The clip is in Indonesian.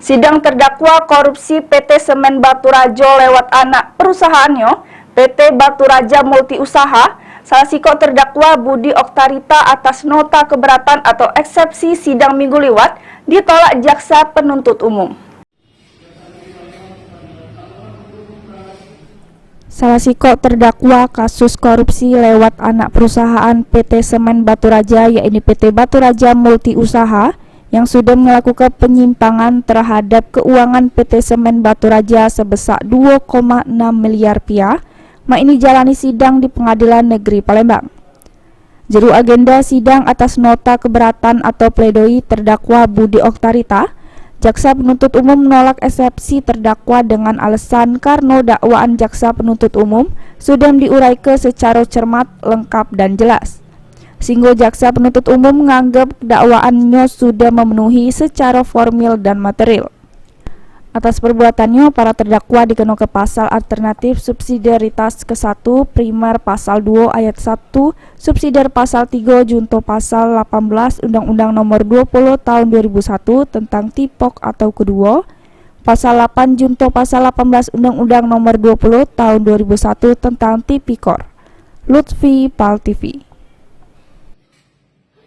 Sidang terdakwa korupsi PT Semen Batu Rajo lewat anak perusahaannya, PT Batu Raja Multi Usaha, salasiko terdakwa Budi Oktarita atas nota keberatan atau eksepsi sidang minggu liwat ditolak jaksa penuntut umum. Salasiko terdakwa kasus korupsi lewat anak perusahaan PT Semen Batu Raja, yaitu PT Batu Raja Multi Usaha, yang sudah melakukan penyimpangan terhadap keuangan PT Semen Batu Raja sebesar 2,6 miliar rupiah, ini jalani sidang di Pengadilan Negeri Palembang. Juru agenda sidang atas nota keberatan atau pledoi terdakwa Budi Oktarita, jaksa penuntut umum menolak eksepsi terdakwa dengan alasan karena dakwaan jaksa penuntut umum sudah diuraikan secara cermat, lengkap, dan jelas. Sehingga jaksa penuntut umum menganggap dakwaannya sudah memenuhi secara formil dan material. Atas perbuatannya, para terdakwa dikenakan pasal alternatif subsidiaritas ke-1 primer pasal 2 ayat 1, subsidiar pasal 3 junto pasal 18 Undang-Undang Nomor 20 Tahun 2001 tentang tipok atau kedua, pasal 8 junto pasal 18 Undang-Undang Nomor 20 Tahun 2001 tentang tipikor. Lutfi, PAL TV.